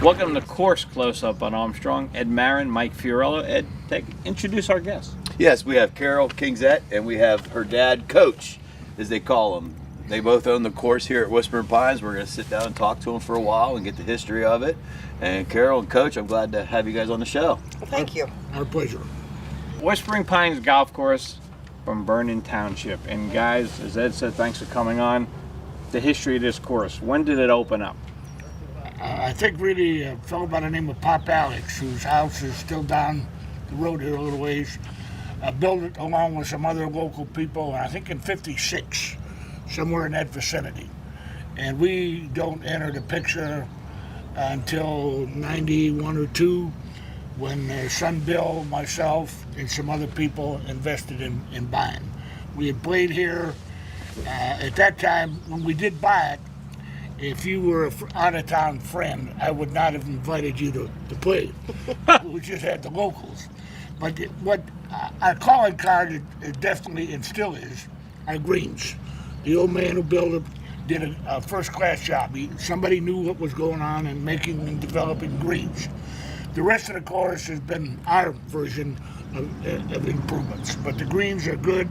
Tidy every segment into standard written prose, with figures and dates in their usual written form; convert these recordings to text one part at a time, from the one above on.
Welcome to Course Close-Up on Armstrong. Ed Marin, Mike Fiorillo. Ed, introduce our guests. Yes, we have Carol Kingzett and we have her dad, Coach, as they call him. They both own the course here at Whispering Pines. We're going to sit down and talk to them for a while and get the history of it. And Carol and Coach, I'm glad to have you guys on the show. Well, thank you. Our pleasure. Whispering Pines Golf Course from Vernon Township. And guys, as Ed said, thanks for coming on. The history of this course. When did it open up? I think really a fellow by the name of Pop Alex, whose house is still down the road here a little ways, built it along with some other local people, I think in '56, somewhere in that vicinity. And we don't enter the picture until 91 or 2, when son Bill, myself, and some other people invested in buying. We had played here at that time. When we did buy it, if you were an out-of-town friend, I would not have invited you to play. We just had the locals. But what our calling card is definitely, and still is, our greens. The old man who built it did a first-class job. Somebody knew what was going on in making and developing greens. The rest of the course has been our version of improvements. But the greens are good.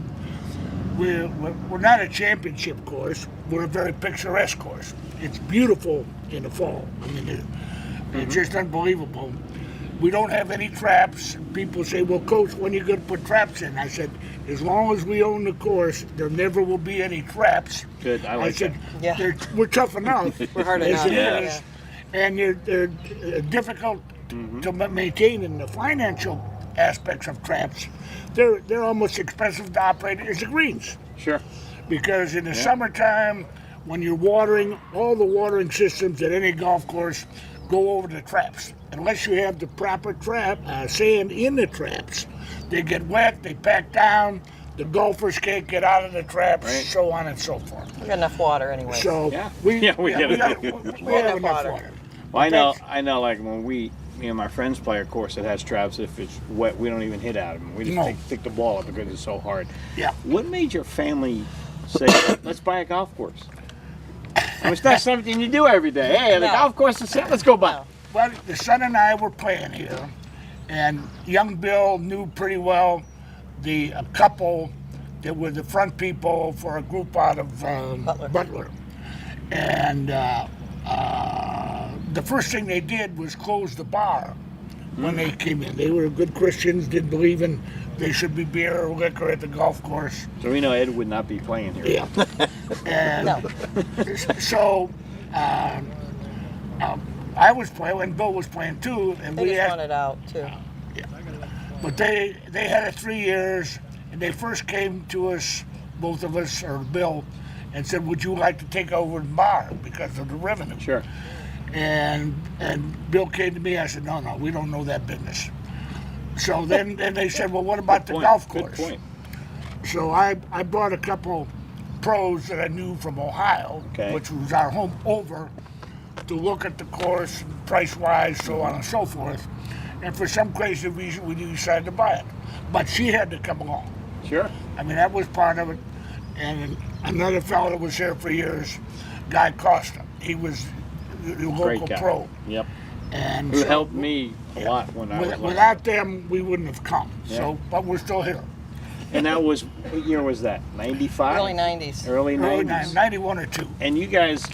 We're not a championship course. We're a very picturesque course. It's beautiful in the fall. I mean, it's just unbelievable. We don't have any traps. People say, well, Coach, when are you going to put traps in? I said, as long as we own the course, there never will be any traps. Good, I like said, that. Yeah. We're tough enough. We're hard as enough. it Yeah. is. And they're difficult to maintain in the financial aspects of traps. They're almost expensive to operate as the greens. Sure. Because in the summertime, when you're watering, all the watering systems at any golf course go over the traps. Unless you have the proper sand in the traps, they get wet, they pack down, the golfers can't get out of the traps, Right. so on and so forth. We got enough water anyway. So we get we it. have enough water. water. Well, I know, like when me and my friends play a course that has traps, if it's wet, we don't even hit at them. We just No. take the ball up because it's so hard. Yeah. What made your family say, let's buy a golf course? I mean, it's not something you do every day. Hey, the No. golf course is set, let's go buy it. No. Well, the son and I were playing here, and young Bill knew pretty well the couple that were the front people for a group out of Butler. And the first thing they did was close the bar when they came in. They were good Christians, didn't believe in there should be beer or liquor at the golf course. So we know Ed would not be playing here. Yeah. And No. so I was playing, and Bill was playing too, and They we just had. wanted out too. But they had it 3 years, and they first came to us, both of us, or Bill, and said, would you like to take over the bar because of the revenue? Sure. And Bill came to me, I said, no, we don't know that business. So then they said, well, what about the golf course? Good point. So I brought a couple pros that I knew from Ohio, Okay. which was our home, over to look at the course, price-wise, so on and so forth. And for some crazy reason, we decided to buy it. But she had to come along. Sure. I mean, that was part of it. And another fellow that was here for years, Guy Costa. He was the Great local guy. pro. Yep. And Who so helped me a lot when I was learning. without them, we wouldn't have come. Yeah. So, but we're still here. And that was, what year was that? 95? Early 90s. Early Early 90s. 91 or 2. And you guys,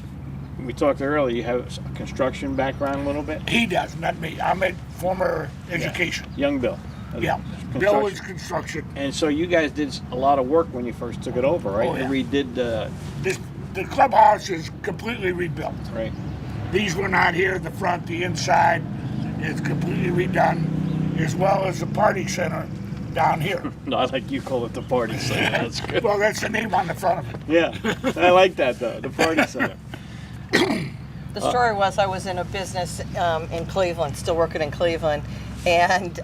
we talked earlier, you have a construction background a little bit? He does, not me. I'm a former education. Young Bill. Yeah. Construction. Bill was construction. And so you guys did a lot of work when you first took it over, right? Oh, yeah. You redid the, The clubhouse is completely rebuilt. right? These were not here. The front, the inside is completely redone, as well as the party center down here. Not like you call it the party center. That's good. Well, that's the name on the front of it. Yeah, I like that though, the party center. The story was I was in a business in Cleveland, still working in Cleveland, and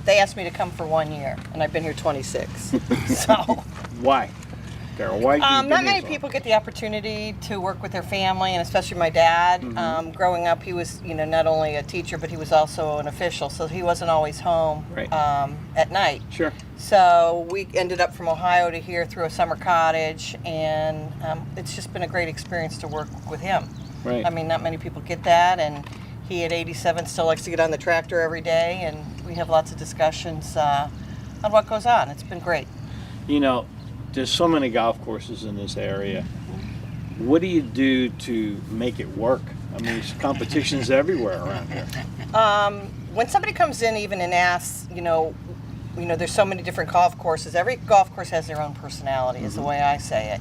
they asked me to come for 1 year, and I've been here 26. So Why? Carol, why? not many people get the opportunity to work with their family, and especially my dad. Growing up, he was, not only a teacher, but he was also an official, so he wasn't always home Right. at night. Sure. So we ended up from Ohio to here through a summer cottage, and it's just been a great experience to work with him. Right. I mean, not many people get that, and He at 87 still likes to get on the tractor every day, and we have lots of discussions on what goes on. It's been great. You know, there's so many golf courses in this area. What do you do to make it work? I mean, there's competitions everywhere around here. When somebody comes in even and asks, there's so many different golf courses. Every golf course has their own personality, is the way I say it,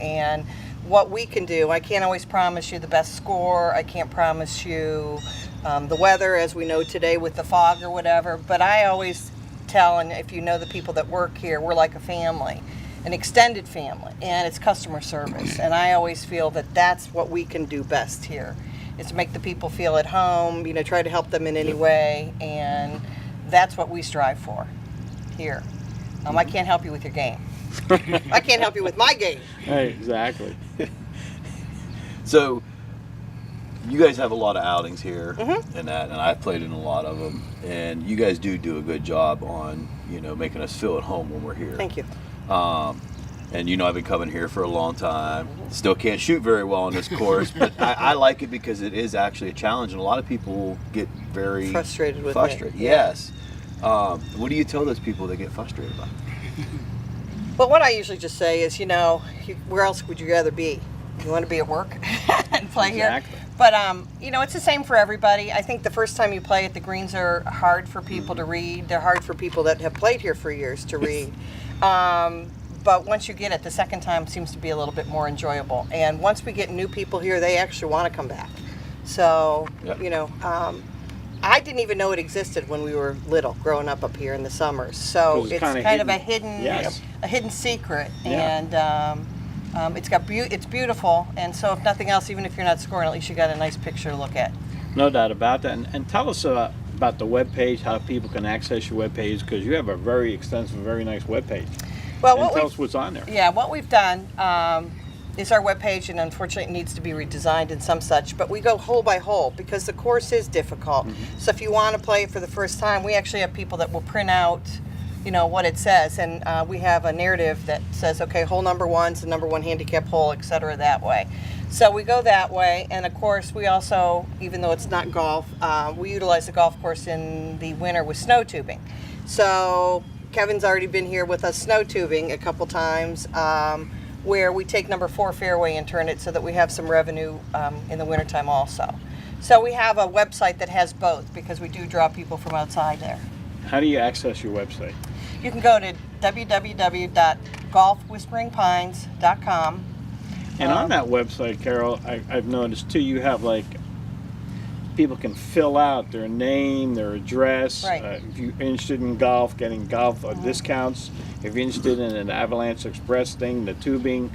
and what we can do, I can't always promise you the best score. I can't promise you the weather, as we know today with the fog or whatever, but I always tell, and if you know the people that work here, we're like a family, an extended family, and it's customer service. And I always feel that that's what we can do best here, is to make the people feel at home, try to help them in any way, and that's what we strive for here. I can't help you with your game. I can't help you with my game. Right, exactly. So, you guys have a lot of outings here, and I've played in a lot of them, and you guys do a good job on, making us feel at home when we're here. Thank you. And I've been coming here for a long time. Still can't shoot very well on this course, but I like it because it is actually a challenge, and a lot of people get very frustrated with it. Yes. What do you tell those people that get frustrated about? Well, what I usually just say is, where else would you rather be? You want to be at work and play Exactly. here? But, it's the same for everybody. I think the first time you play it, the greens are hard for people to read. They're hard for people that have played here for years to read. But once you get it, the second time seems to be a little bit more enjoyable. And once we get new people here, they actually want to come back. So, I didn't even know it existed when we were little, growing up here in the summers. So it's kind of a hidden secret, Yeah. and it's beautiful. And so, if nothing else, even if you're not scoring, at least you got a nice picture to look at. No doubt about that. And tell us about the webpage, how people can access your webpage, because you have a very extensive, very nice webpage. Well, and tell us what's on there. Yeah, what we've done is our webpage, and unfortunately it needs to be redesigned and some such, but we go hole by hole because the course is difficult. So if you want to play it for the first time, we actually have people that will print out, what it says, and we have a narrative that says, okay, hole number 1's the number 1 handicap hole, etc. that way. So we go that way, and of course we also, even though it's not golf, we utilize the golf course in the winter with snow tubing. So Kevin's already been here with us snow tubing a couple times, where we take number 4 fairway and turn it so that we have some revenue in the wintertime also. So we have a website that has both because we do draw people from outside there. How do you access your website? You can go to www.golfwhisperingpines.com. And on that website, Carol, I've noticed too, you have people can fill out their name, their address. Right. If you're interested in golf, getting golf discounts. If you're interested in an Avalanche Express thing, the tubing,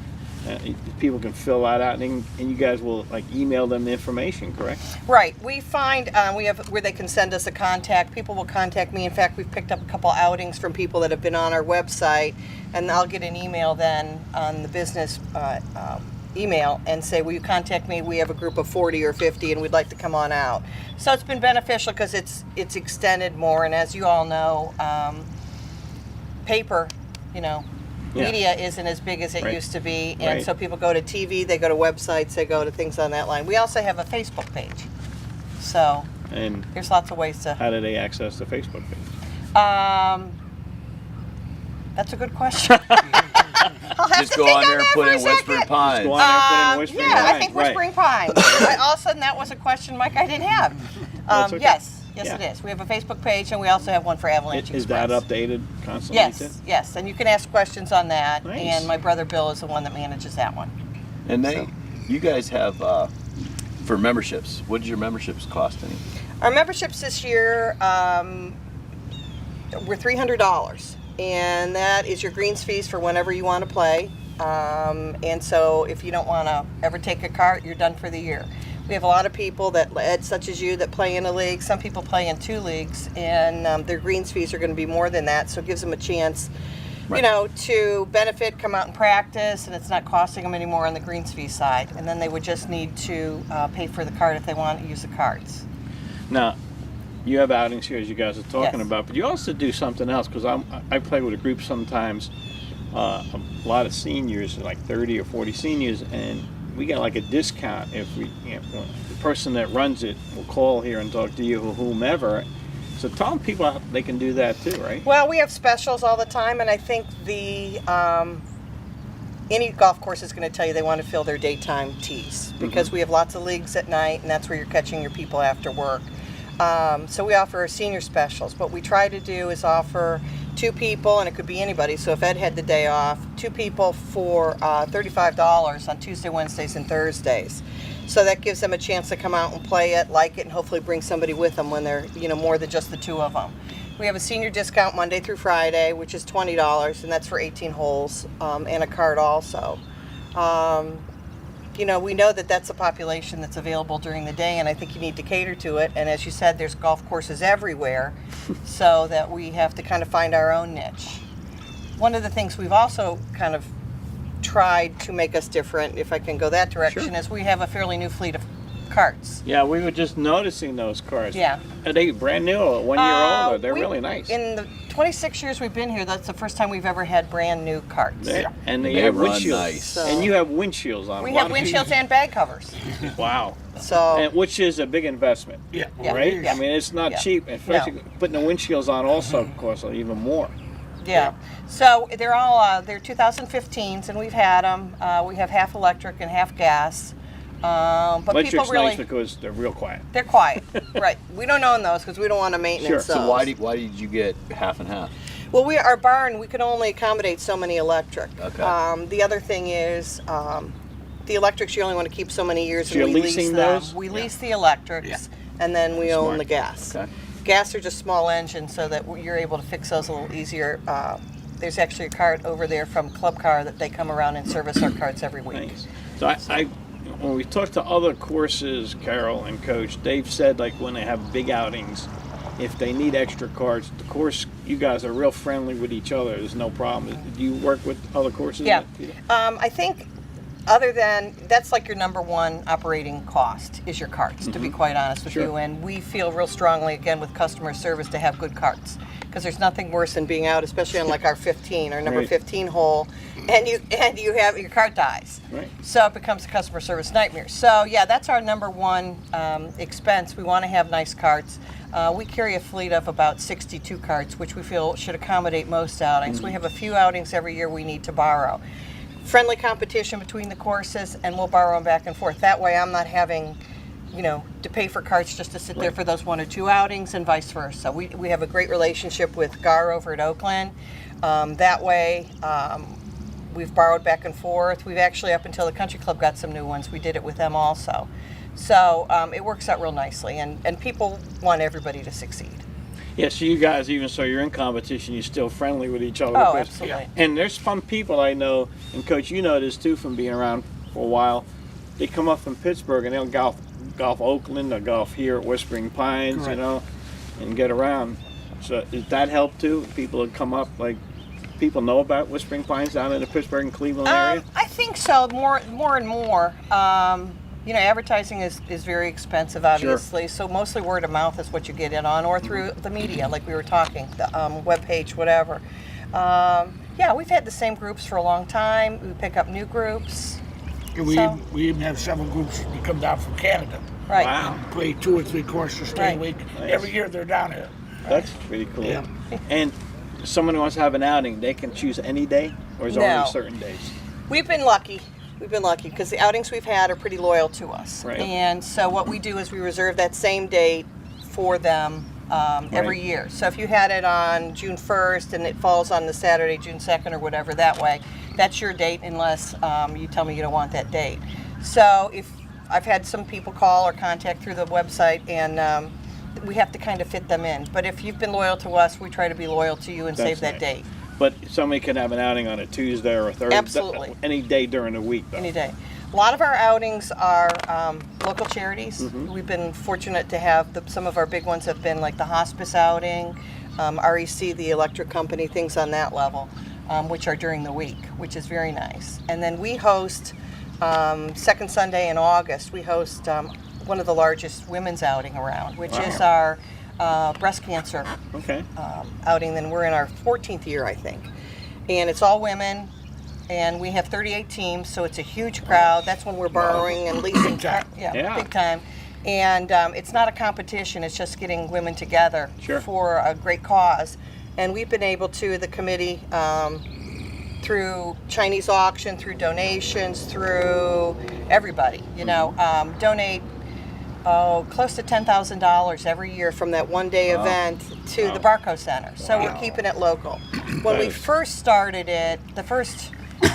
people can fill that out, and you guys will email them the information, correct? Right. We find we have where they can send us a contact. People will contact me. In fact, we've picked up a couple outings from people that have been on our website, and I'll get an email then on the business email and say, will you contact me? We have a group of 40 or 50 and we'd like to come on out. So it's been beneficial because it's extended more, and as you all know, paper, media isn't as big as it used to be, and so people go to TV, they go to websites, they go to things on that line. We also have a Facebook page, so And there's lots of ways to. how do they access the Facebook page? That's a good question. I'll have Just to go think on there and that put for in a Whispering second. Pines. Go on there and put in Whispering Yeah, Pines. I think Whispering Pines. All of a sudden, that was a question, Mike, I didn't have. That's okay. Yes, Yeah. it is. We have a Facebook page, and we also have one for Avalanche Is that Express. updated constantly too? Yes, and you can ask questions on that. Nice. And my brother Bill is the one that manages that one. And you guys have, for memberships, what does your memberships cost? Our memberships this year were $300, and that is your greens fees for whenever you want to play. And so if you don't want to ever take a cart, you're done for the year. We have a lot of people such as you, that play in a league. Some people play in 2 leagues, and their greens fees are going to be more than that, so it gives them a chance, to benefit, come out and practice, and it's not costing them any more on the greens fee side. And then they would just need to pay for the cart if they want to use the carts. Now, you have outings here, as you guys are talking Yes. about, but you also do something else, because I play with a group sometimes, a lot of seniors, like 30 or 40 seniors, and we got like a discount if we, the person that runs it will call here and talk to you or whomever. So tell people they can do that too, right? Well, we have specials all the time, and I think any golf course is going to tell you they want to fill their daytime tees because we have lots of leagues at night, and that's where you're catching your people after work. So we offer senior specials. What we try to do is offer 2 people, and it could be anybody. So if Ed had the day off, 2 people for $35 on Tuesday, Wednesdays, and Thursdays. So that gives them a chance to come out and play it, like it, and hopefully bring somebody with them when they're, more than just the 2 of them. We have a senior discount Monday through Friday, which is $20, and that's for 18 holes, and a card also. We know that that's a population that's available during the day, and I think you need to cater to it. And as you said, there's golf courses everywhere, so that we have to kind of find our own niche. One of the things we've also kind of tried to make us different, if I can go that direction, is we have a fairly new fleet of carts. Yeah, we were just noticing those cars. Yeah. Are they brand new or 1 year old? Or they're really nice. In the 26 years we've been here, that's the first time we've ever had brand new carts. And they They have run windshields. nice. And you have windshields on We them. have windshields and bag covers. Wow. So And which is a big investment, Yeah. Yeah. right? Yeah. I mean, it's not Yeah. cheap. Especially putting the windshields on also costs even more. yeah. So they're all they're 2015s, and we've had them. We have half electric and half gas. But people Electric's really, nice because they're real quiet. they're quiet. Right. We don't own those because we don't want to maintenance Sure. those. So why did you get half and half? Well, our barn, we could only accommodate so many electric. Okay. The other thing is, the electrics you only want to keep so many years, So and you're we lease leasing them. those? We lease the electrics, and then we own Smart. the gas. Okay. Gas are just small engines, so that you're able to fix those a little easier. There's actually a cart over there from Club Car that they come around and service our carts every week. Nice. So I when we talked to other courses, Carol and Coach, they've said like when they have big outings, if they need extra carts, the course, you guys are real friendly with each other. There's no problem. Do you work with other courses? Yeah. I think other than, that's like your number one operating cost is your carts, to be quite honest with Sure. you. And we feel real strongly, again, with customer service to have good carts. Because there's nothing worse than being out, especially on like our 15, our number Right. 15 hole, and you have, your cart dies. Right. So it becomes a customer service nightmare. So yeah, that's our number one expense. We want to have nice carts. We carry a fleet of about 62 carts, which we feel should accommodate most outings. We have a few outings every year we need to borrow. Friendly competition between the courses, and we'll borrow them back and forth. That way I'm not having, to pay for carts just to sit there for those 1 or 2 outings, and vice versa. We have a great relationship with Gar over at Oakland. That way, we've borrowed back and forth. We've actually, up until the country club got some new ones, we did it with them also. So it works out real nicely, and people want everybody to succeed. Yeah, so you guys, even so you're in competition, you're still friendly with each other. Oh, because- absolutely. And there's fun people I know, and Coach, you know this too from being around for a while. They come up from Pittsburgh and they'll golf Oakland or golf here at Whispering Pines, Correct. and get around. So does that help too? People that come up, like, people know about Whispering Pines down in the Pittsburgh and Cleveland area? I think so, more and more. Advertising is very expensive, obviously, so mostly word of mouth is what you get in on, or through the media, like we were talking, the webpage, whatever. Yeah, we've had the same groups for a long time. We pick up new groups. And we even have several groups that come down from Canada. Right. Wow. Play 2 or 3 courses during the week. Nice. Every year they're down here. That's pretty cool. Yeah. And if someone who wants to have an outing, they can choose any day, or is there No. only certain days? We've been lucky. We've been lucky because the outings we've had are pretty loyal to us. Right. And so what we do is we reserve that same date for them every Right. year. So if you had it on June 1st and it falls on the Saturday, June 2nd or whatever that way, that's your date unless you tell me you don't want that date. So if I've had some people call or contact through the website, and we have to kind of fit them in. But if you've been loyal to us, we try to be loyal to you and That's save that nice. date. But somebody can have an outing on a Tuesday or a Thursday. Absolutely. Any day during the week, though. Any day. A lot of our outings are local charities. Mm-hmm. We've been fortunate to have some of our big ones have been like the hospice outing, REC, the electric company, things on that level, which are during the week, which is very nice. And then we host, second Sunday in August, we host one of the largest women's outing around, which is our breast cancer Okay. outing. Then we're in our 14th year, I think. And it's all women. and we have 38 teams, so it's a huge crowd. That's when we're borrowing and leasing. Yeah. Big time. And it's not a competition, it's just getting women together Sure. for a great cause. And we've been able to, the committee, through Chinese auction, through donations, through everybody, donate close to $10,000 every year from that one-day event to the Barco Center. So we're keeping it local. When we first started it,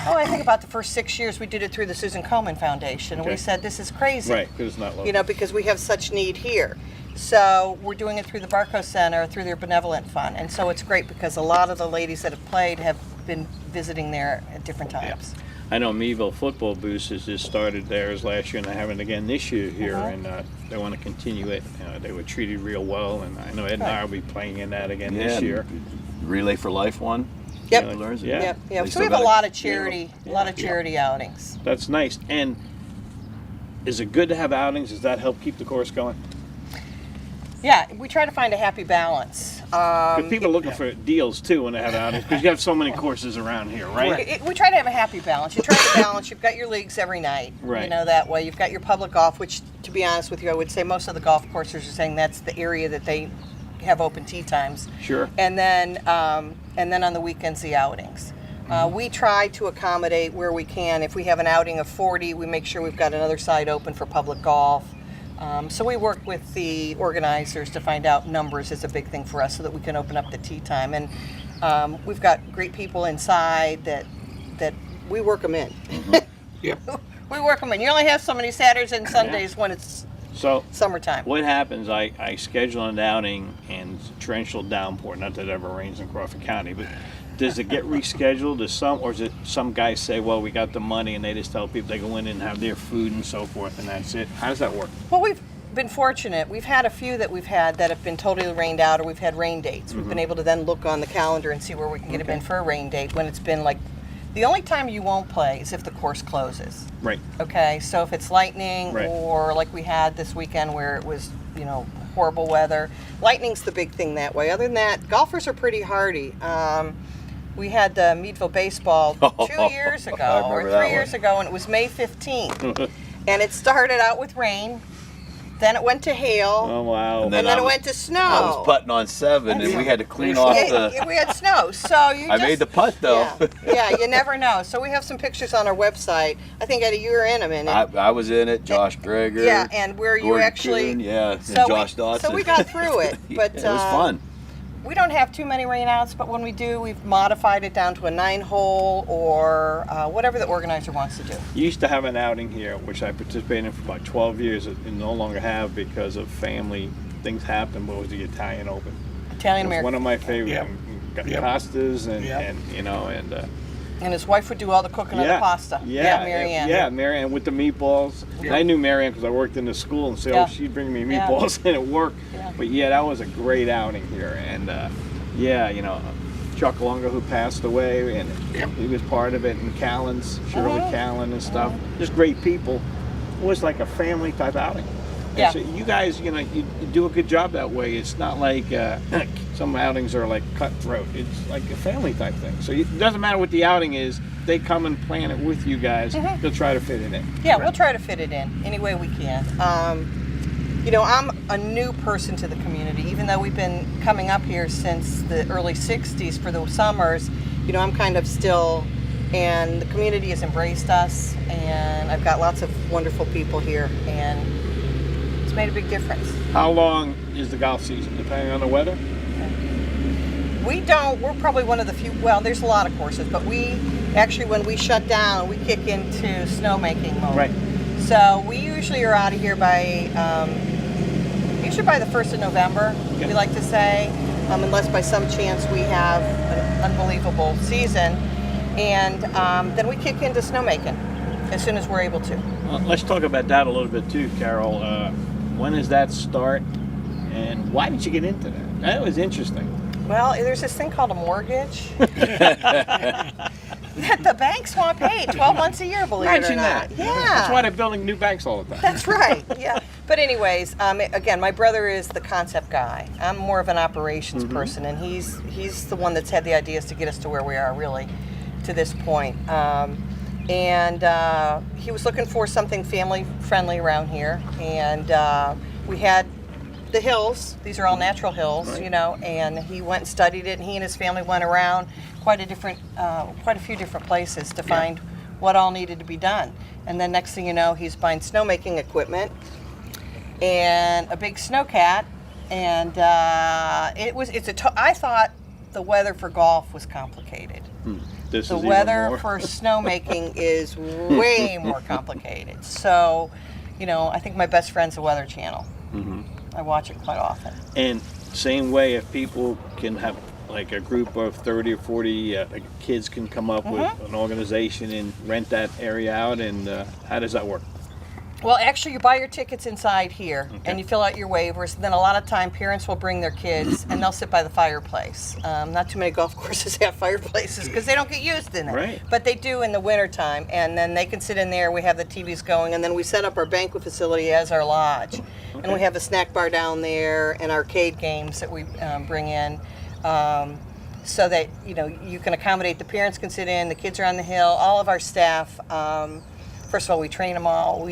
I think about the first 6 years, we did it through the Susan Komen Foundation, and we said, this is crazy. Right, because it's not local. Because we have such need here. So we're doing it through the Barco Center, through their benevolent fund. And so it's great because a lot of the ladies that have played have been visiting there at different times. I know Meadville Football Boost has just started theirs last year, and they're having it again this year here, and they want to continue it. They were treated real well, and I know Ed and I will be playing in that again this year. Relay for Life one. Yep. Yeah. Yep. They So still we have a got lot of charity, outings. That's nice. And is it good to have outings? Does that help keep the course going? Yeah, we try to find a happy balance. Because people are looking for deals too when they have outings, because you have so many courses around here, right? We try to have a happy balance. You try to balance. You've got your leagues every night. Right. That way. You've got your public golf, which, to be honest with you, I would say most of the golf courses are saying that's the area that they have open tee times. Sure. And then on the weekends, the outings. We try to accommodate where we can. If we have an outing of 40, we make sure we've got another side open for public golf. So we work with the organizers to find out numbers is a big thing for us so that we can open up the tee time. And we've got great people inside that we work them in. Yep. We work them in. You only have so many Saturdays and Sundays when it's So summertime. what happens, I schedule an outing and torrential downpour, not that it ever rains in Crawford County, but does it get rescheduled or is it some guys say, well, we got the money, and they just tell people they go in and have their food and so forth, and that's it? How does that work? Well, we've been fortunate. We've had a few that have been totally rained out, or we've had rain dates. We've been able to then look on the calendar and see where we can get them in for a rain date when it's been like, the only time you won't play is if the course closes. Right. Okay, so if it's lightning or like we had this weekend where it was, horrible weather. Lightning's the big thing that way. Other than that, golfers are pretty hardy. We had the Meadville baseball 2 years ago or 3 years ago, and it was May 15th. And it started out with rain, then it went to hail, Oh, wow. And and then it went to snow. I was putting on 7, and we had to clean off the. We had snow, so you I made the putt though. Yeah, you never know. So we have some pictures on our website. I think, Eddie, you were in them. I was in it. Josh Greger. Yeah, and where you Gordon actually. Kuhn, and So Josh Dodson. So we got through it, but it was fun. we don't have too many rainouts. But when we do, we've modified it down to a 9-hole or whatever the organizer wants to do. You used to have an outing here, which I participated in for about 12 years, and no longer have because of family things happened. What was the Italian Open? Italian It was American. one of my favorite. Yep. Got Yep. pastas and Yep. And his wife would do all the cooking of the pasta. Mary Ann. Yeah, Mary Ann with the meatballs. Yeah. I knew Mary Ann because I worked in the school, and so Yeah. she'd bring me Yeah. meatballs and it worked. Yeah. But yeah, that was a great outing here, and Chuck Longo, who passed away, and Yep. he was part of it, and Shirley Callan and stuff. Just great people. It was like a family type outing. And Yeah. so you guys, you do a good job that way. It's not like some outings are like cutthroat. It's like a family type thing. So it doesn't matter what the outing is. They come and plan it with you guys. They'll try to fit it in. Yeah, we'll try to fit it in any way we can. I'm a new person to the community, even though we've been coming up here since the early 60s for the summers. I'm kind of still, and the community has embraced us, and I've got lots of wonderful people here, and it's made a big difference. How long is the golf season, depending on the weather? We're probably one of the few, well, there's a lot of courses, but we actually, when we shut down, we kick into snowmaking mode. Right. So we usually are out of here by the 1st of November, Okay. we like to say, unless by some chance we have an unbelievable season. And then we kick into snowmaking as soon as we're able to. Let's talk about that a little bit too, Carol. When does that start, and why did you get into that? That was interesting. Well, there's this thing called a mortgage that the banks want paid 12 months a year, believe it or Imagine not. that. Yeah. That's why they're building new banks all the time. That's right. Yeah. But anyways, again, my brother is the concept guy. I'm more of an operations person, and he's the one that's had the ideas to get us to where we are, really. to this point. And he was looking for something family friendly around here, and we had the hills. These are all natural hills, Right. you know, and he went and studied it, and he and his family went around quite a few different places to find what all needed to be done. And then next thing you know, he's buying snowmaking equipment and a big snowcat, and I thought the weather for golf was complicated. This The is even weather more. for snowmaking is way more complicated. So, you know, I think my best friend's the Weather Channel. I watch it quite often. And same way, if people can have like a group of 30 or 40 kids can come up with an organization and rent that area out, and how does that work? Well, actually, you buy your tickets inside here, and you fill out your waivers. And then a lot of time, parents will bring their kids, and they'll sit by the fireplace. Not too many golf courses have fireplaces because they don't get used in it. Right. But they do in the wintertime, and then they can sit in there. We have the TVs going, and then we set up our banquet facility as our lodge. And we have a snack bar down there and arcade games that we bring in. So that, you know, you can accommodate, the parents can sit in, the kids are on the hill, all of our staff. First of all, we train them all.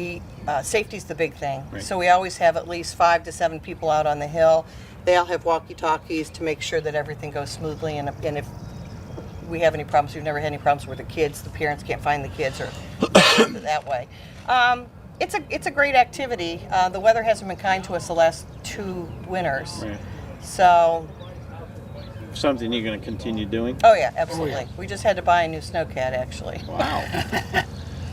Safety's the big thing. Right. So we always have at least 5 to 7 people out on the hill. They all have walkie-talkies to make sure that everything goes smoothly. And if we have any problems, we've never had any problems with the kids. The parents can't find the kids or that way. It's a great activity. The weather hasn't been kind to us the last 2 winters. Right. So, Something you're going to continue doing? oh yeah, absolutely. Oh, yeah. We just had to buy a new snowcat, actually. Wow.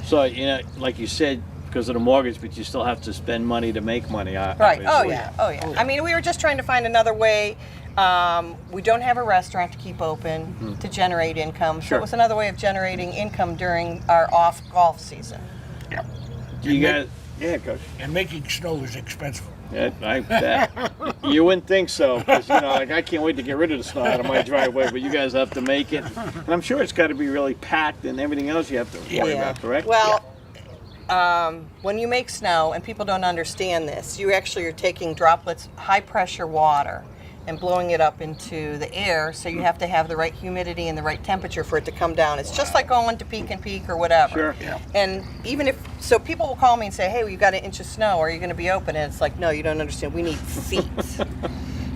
So, you know, like you said, because of the mortgage, but you still have to spend money to make money. Right. Oh obviously. yeah. Oh yeah. I mean, we were just trying to find another way. We don't have a restaurant to keep open to generate income, so Sure. it was another way of generating income during our off golf season. Yeah. Do you guys? Yeah, Coach. And making snow is expensive. Yeah, I bet. You wouldn't think so, because, you know, like, I can't wait to get rid of the snow out of my driveway, but you guys have to make it. And I'm sure it's got to be really packed and everything else you have to worry about, correct? Well, when you make snow, and people don't understand this, you actually are taking droplets, high pressure water, and blowing it up into the air, so you have to have the right humidity and the right temperature for it to come down. It's just like going to Peak and Peak or whatever. Sure. Yeah. And even if, so people will call me and say, hey, well, you've got an inch of snow, are you going to be open? And it's like, no, you don't understand, we need feet.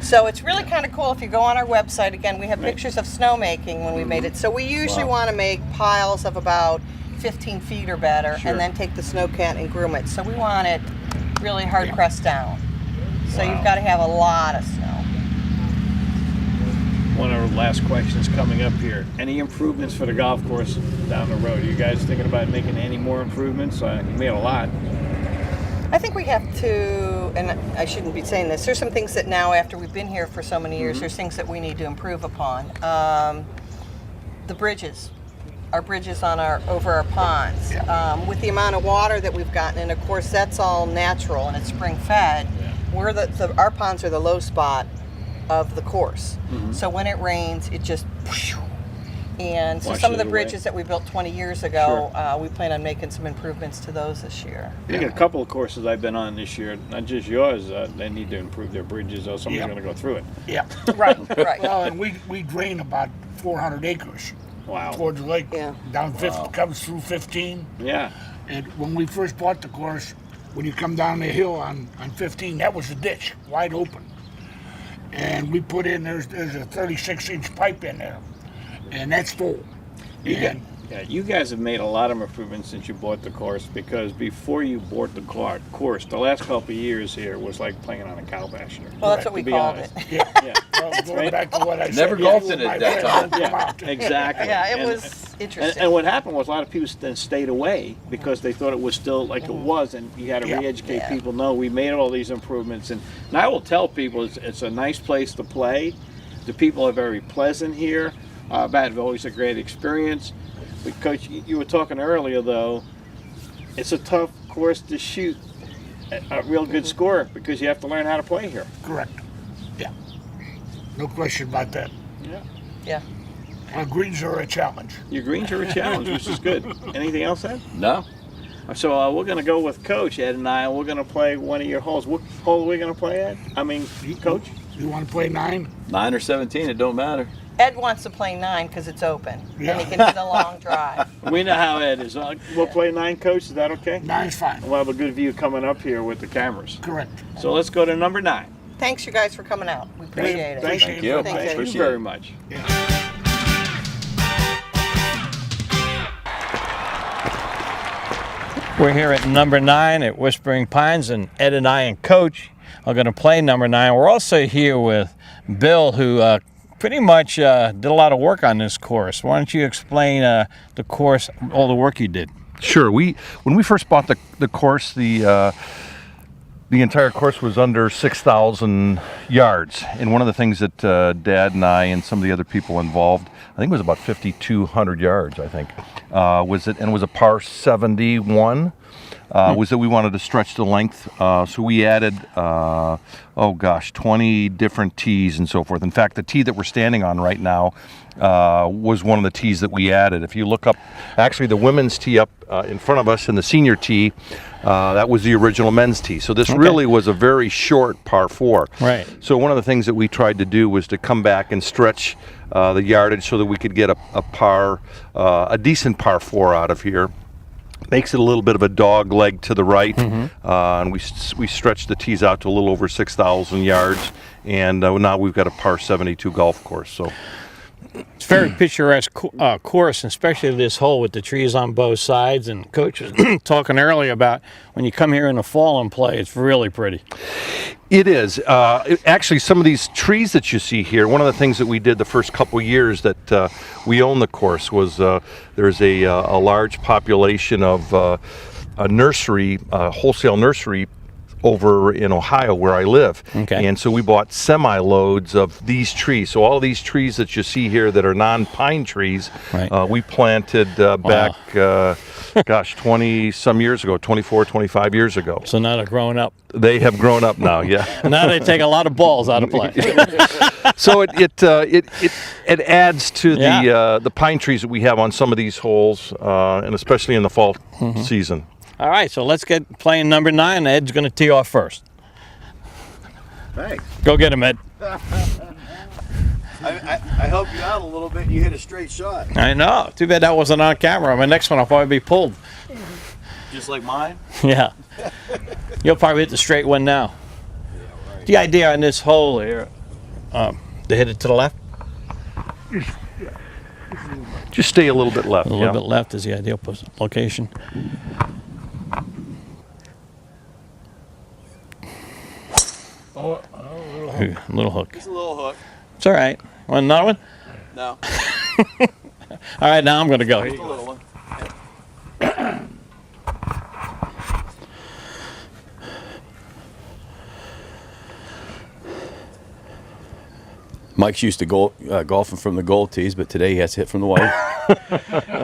So it's really kind of cool if you go on our website. Again, we have pictures of snowmaking when we made it. So we usually want to make piles of about 15 feet or better, Sure. and then take the snowcat and groom it. So we want it really hard pressed down. So you've got to have a lot of snow. One of our last questions coming up here. Any improvements for the golf course down the road? Are you guys thinking about making any more improvements? You made a lot. I think we have to, and I shouldn't be saying this, there's some things that now, after we've been here for so many years, there's things that we need to improve upon. The bridges, our bridges on over our ponds. With the amount of water that we've gotten, and of course that's all natural and it's spring fed, our ponds are the low spot of the course. So when it rains, it just, and so Washes some of the it away. bridges that we built 20 years ago, we plan on making some improvements to those this year. I think a couple of courses I've been on this year, not just yours, they need to improve their bridges or somebody's going to go through it. Yeah. Right, right. Well, and we drain about 400 acres Wow. towards the lake. Yeah. Down 50, comes through 15. Yeah. And when we first bought the course, when you come down the hill on 15, that was a ditch, wide open. And we put in, there's a 36-inch pipe in there, and that's full. Yeah, And you guys have made a lot of improvements since you bought the course, because before you bought the course, the last couple of years here was like playing on a cow pasture. Well, that's what to we be called honest. it. Yeah, well, going back to what I said. Never golfed in it my that friend, time. come out. exactly. Yeah, it And- was interesting. And what happened was a lot of people then stayed away because they thought it was still like it was, and you had to Yeah. re-educate Yeah. people. No, we made all these improvements, and I will tell people it's a nice place to play. The people are very pleasant here. Meadville, always a great experience. But Coach, you were talking earlier though. It's a tough course to shoot a real good score because you have to learn how to play here. Correct. Yeah. No question about that. Yeah. Yeah. Our greens are a challenge. Your greens are a challenge, which is good. Anything else, Ed? No? So we're going to go with Coach, Ed and I, and we're going to play one of your holes. What hole are we going to play, Ed? I mean, Coach? You want to play 9? 9 or 17, it don't matter. Ed wants to play 9 because it's open, and he can hit a long drive. We know how Ed is. We'll play 9, Coach. Is that okay? 9's fine. We'll have a good view coming up here with the cameras. Correct. So let's go to number 9. Thanks, you guys, for coming out. We appreciate it. Thank you. Thank Thank you Appreciate very it. much. We're here at number 9 at Whispering Pines, and Ed and I and Coach are going to play number 9. We're also here with Bill, who pretty much did a lot of work on this course. Why don't you explain the course, all the work you did? Sure. When we first bought the course, the entire course was under 6,000 yards. And one of the things that Dad and I and some of the other people involved, I think it was about 5,200 yards, I think, was it, and it was a par 71. Was that we wanted to stretch the length, so we added 20 different tees and so forth. In fact, the tee that we're standing on right now was one of the tees that we added. If you look up, actually the women's tee up in front of us and the senior tee, that was the original men's tee. So this really was a very short par 4. Right. So one of the things that we tried to do was to come back and stretch the yardage so that we could get a decent par 4 out of here. Makes it a little bit of a dog leg to the right, and we stretched the tees out to a little over 6,000 yards, and now we've got a par 72 golf course. So It's a very picturesque course, especially this hole with the trees on both sides. And Coach was talking earlier about when you come here in the fall and play, it's really pretty. it is. Actually, some of these trees that you see here, one of the things that we did the first couple years that we owned the course was there's a large population of a nursery, wholesale nursery over in Ohio where I live. Okay. And so we bought semi-loads of these trees. So all these trees that you see here that are non-pine trees, Right. we planted back, 20 some years ago, 24, 25 years ago. So now they're growing up. They have grown up now, yeah. Now they take a lot of balls out of play. So it adds to Yeah. the pine trees that we have on some of these holes, and especially in the fall season. All right, so let's get playing number 9. Ed's going to tee off first. Thanks. Go get him, Ed. I helped you out a little bit. You hit a straight shot. I know. Too bad that wasn't on camera. My next one will probably be pulled. Just like mine? Yeah. You'll probably hit the straight one now. The idea on this hole here, to hit it to the left? Just stay a little bit left. A little bit left is the ideal location. Ooh, little hook. Just a little hook. It's all right. Want another one? No, All right, now I'm going to go. Here just you a go. little one. Mike's used to golfing from the gold tees, but today he has to hit from the white.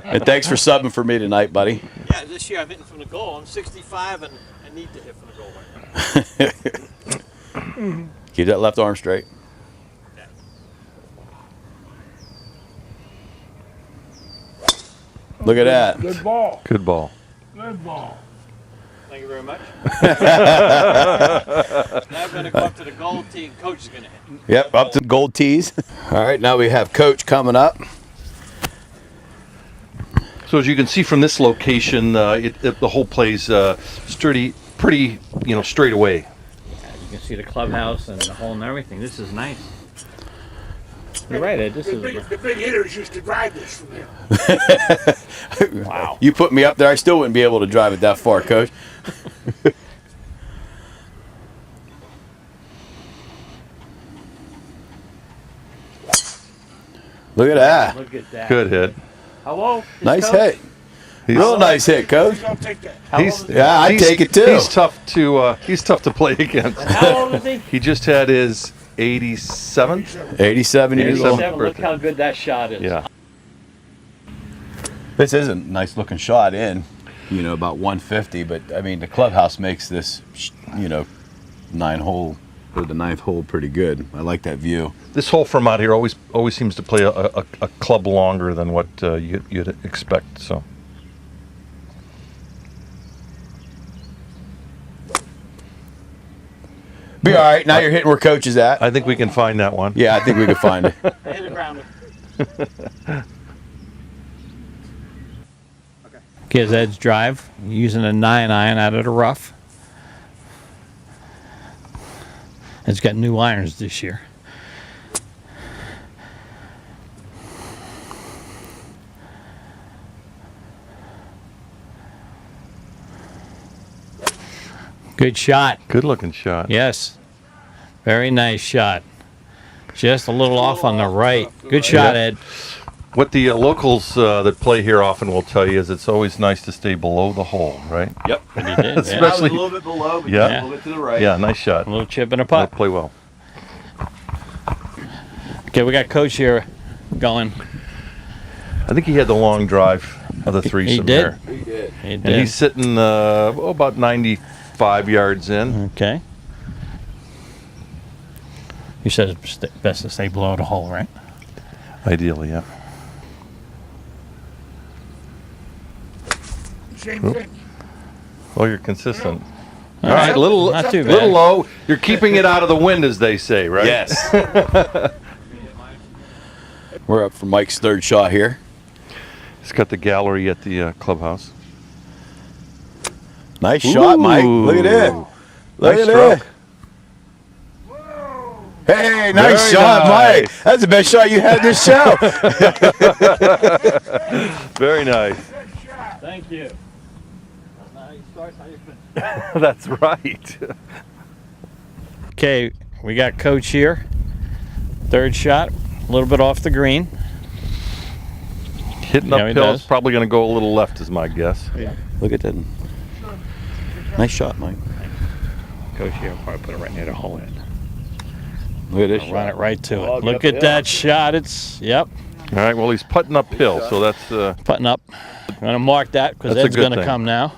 And thanks for subbing for me tonight, buddy. Yeah, this year I'm hitting from the goal. I'm 65 and I need to hit from the goal right now. Keep that left arm straight. Look at that. Good ball. Good ball. Good ball. Thank you very much. Now I'm going to go up to the gold tee and Coach is going to hit. Yep, up to gold tees. All right, now we have Coach coming up. So as you can see from this location, the whole plays sturdy, pretty, straight away. You can see the clubhouse and the hole and everything. This is nice. You're right, Ed. This is The big hitters used to drive this from here. wow. You put me up there, I still wouldn't be able to drive it that far, Coach. Look at that. Look at that. Good hit. Hello. Nice hit. Real nice hit, Coach. I'll take that. Yeah, I'd take it too. He's tough to play against. How old is he? He just had his 87th. 87 years old. 87. Look how good that shot is. Yeah. This is a nice looking shot in, about 150, but I mean, the clubhouse makes this, the ninth hole pretty good. I like that view. This hole from out here always seems to play a club longer than what you'd expect. So. Be all right. Now you're hitting where Coach is at. I think we can find that one. Yeah, I think we can find it. Hit the ground. Here's Ed's drive, using a 9-iron out of the rough. It's got new irons this year. Good shot. Good looking shot. Yes. Very nice shot. Just a little off on the right. Good shot, Yeah. Ed. What the locals that play here often will tell you is it's always nice to stay below the hole, right? Yep. You did, yeah. Especially- That was a little bit below, but Yeah. a little bit to the right. Yeah, nice shot. A little chip in a They'll putt. play well. Okay, we got Coach here going. I think he had the long drive of the threesome did? there. He did. He And did. he's sitting about 95 yards in. Okay. You said it's best to stay below the hole, right? Ideally, yeah. Same thing. Oh, you're consistent. All All right, little, not too little bad. low. You're keeping it out of the wind, as they say, right? Yes. We're up for Mike's third shot here. It's got the gallery at the clubhouse. Nice shot, Mike. Look at it. Look Nice at stroke. it. Hey, nice Very shot, nice. Mike. That's the best shot you had this show. Very nice. Thank you. That's right. Okay, we got Coach here. Third shot, a little bit off the green. Hitting Yeah, he uphill does. is probably going to go a little left, is my guess. Look at that. Nice shot, Mike. Coach here will probably put it right near the hole in. Look at this I'll shot. run it right to Oh, it. get Look at uphill. that shot. It's, yep, All right, well, he's putting uphill, so that's putting up. I'm going to mark that because That's a Ed's good going to thing. come now.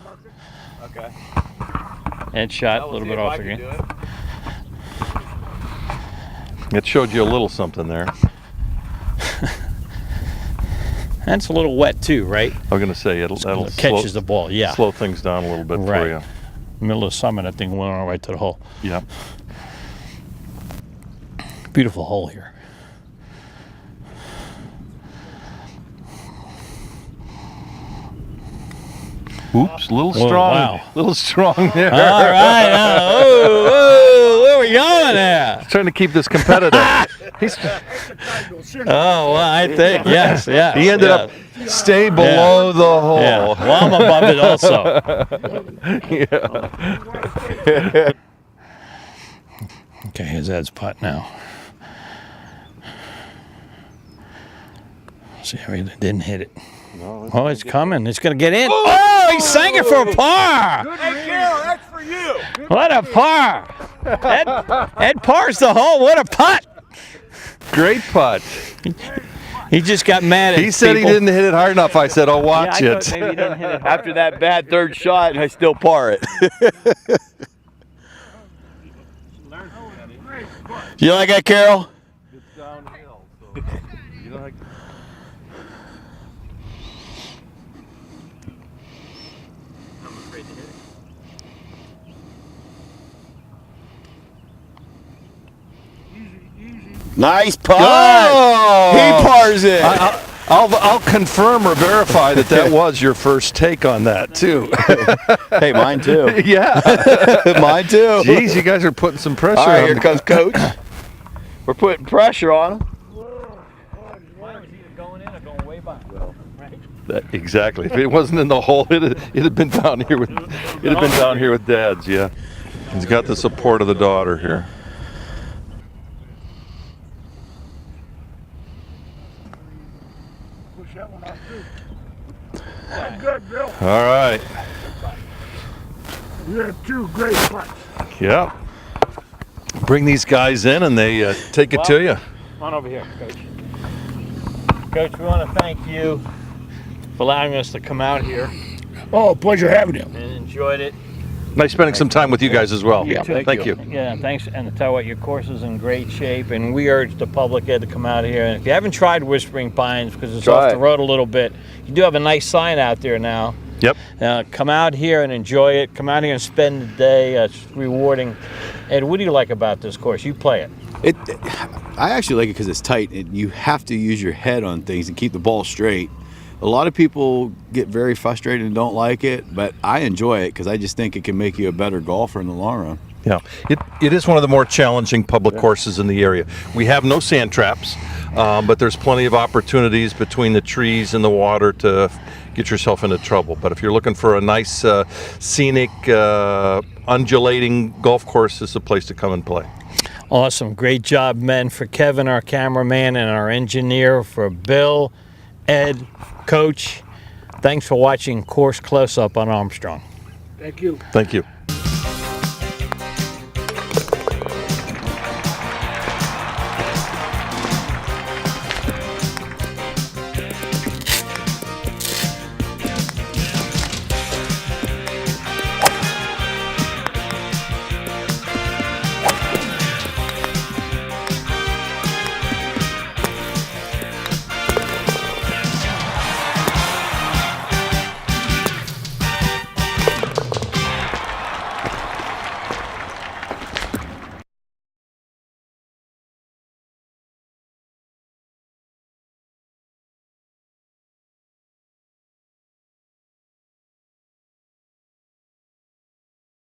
Okay. Ed shot a little bit off the green. it showed you a little something there. That's a little wet too, right? I was going to say that'll Catches the ball, yeah. slow things down a little bit for Right. you. Middle of summer, that thing went on right to the hole. Yeah. Beautiful hole here. Oops, a little Whoa, strong. wow. Little strong there. All right, whoa, where are we going there? Trying to keep this competitive. He's, Oh, well, I think, yes, yeah. he ended up staying below the hole. Yeah, well, I'm above it also. Yeah. Okay, here's Ed's putt now. See how he didn't hit it. Oh, it's coming. It's going to get in. Oh, he sank it for a par. Hey, Carol, that's for you. What a par. Ed pars the hole. What a putt. Great putt. He just got mad at He said people. he didn't hit it hard enough. I said, "Oh, watch Yeah, I it." thought maybe he didn't hit it hard. After that bad third shot, I still par it. You like that, Carol? Nice putt. Oh! He pars it. I'll confirm or verify that was your first take on that too. Hey, mine too. Yeah. Mine too. Jeez, you guys are putting some pressure All right, on here me. comes Coach. We're putting pressure on him. Exactly. If it wasn't in the hole, it'd have been down here with Dad's. Yeah. He's got the support of the daughter here. Push that one out too. Good, Bill. All right. You had two great putts. Yeah. Bring these guys in and they take it to you. Come on over here, Coach. Coach, we want to thank you for allowing us to come out here Oh, pleasure having you. and enjoyed it. Nice spending some time with you guys as well. Yeah, Thank you. Yeah, thanks. And to tell you what, your course is in great shape, and we urge the public to come out here. And if you haven't tried Whispering Pines, because it's Try off it. the road a little bit, you do have a nice sign out there now. Yep. Come out here and enjoy it. Come out here and spend the day. It's rewarding. Ed, what do you like about this course? You play it. I actually like it because it's tight, and you have to use your head on things and keep the ball straight. A lot of people get very frustrated and don't like it, but I enjoy it because I just think it can make you a better golfer in the long run. Yeah, it is one of the more challenging public courses in the area. We have no sand traps, but there's plenty of opportunities between the trees and the water to get yourself into trouble. But if you're looking for a nice, scenic, undulating golf course, this is a place to come and play. Awesome. Great job, men. For Kevin, our cameraman, and our engineer, for Bill, Ed, Coach, thanks for watching Course Close Up on Armstrong. Thank you. Thank you.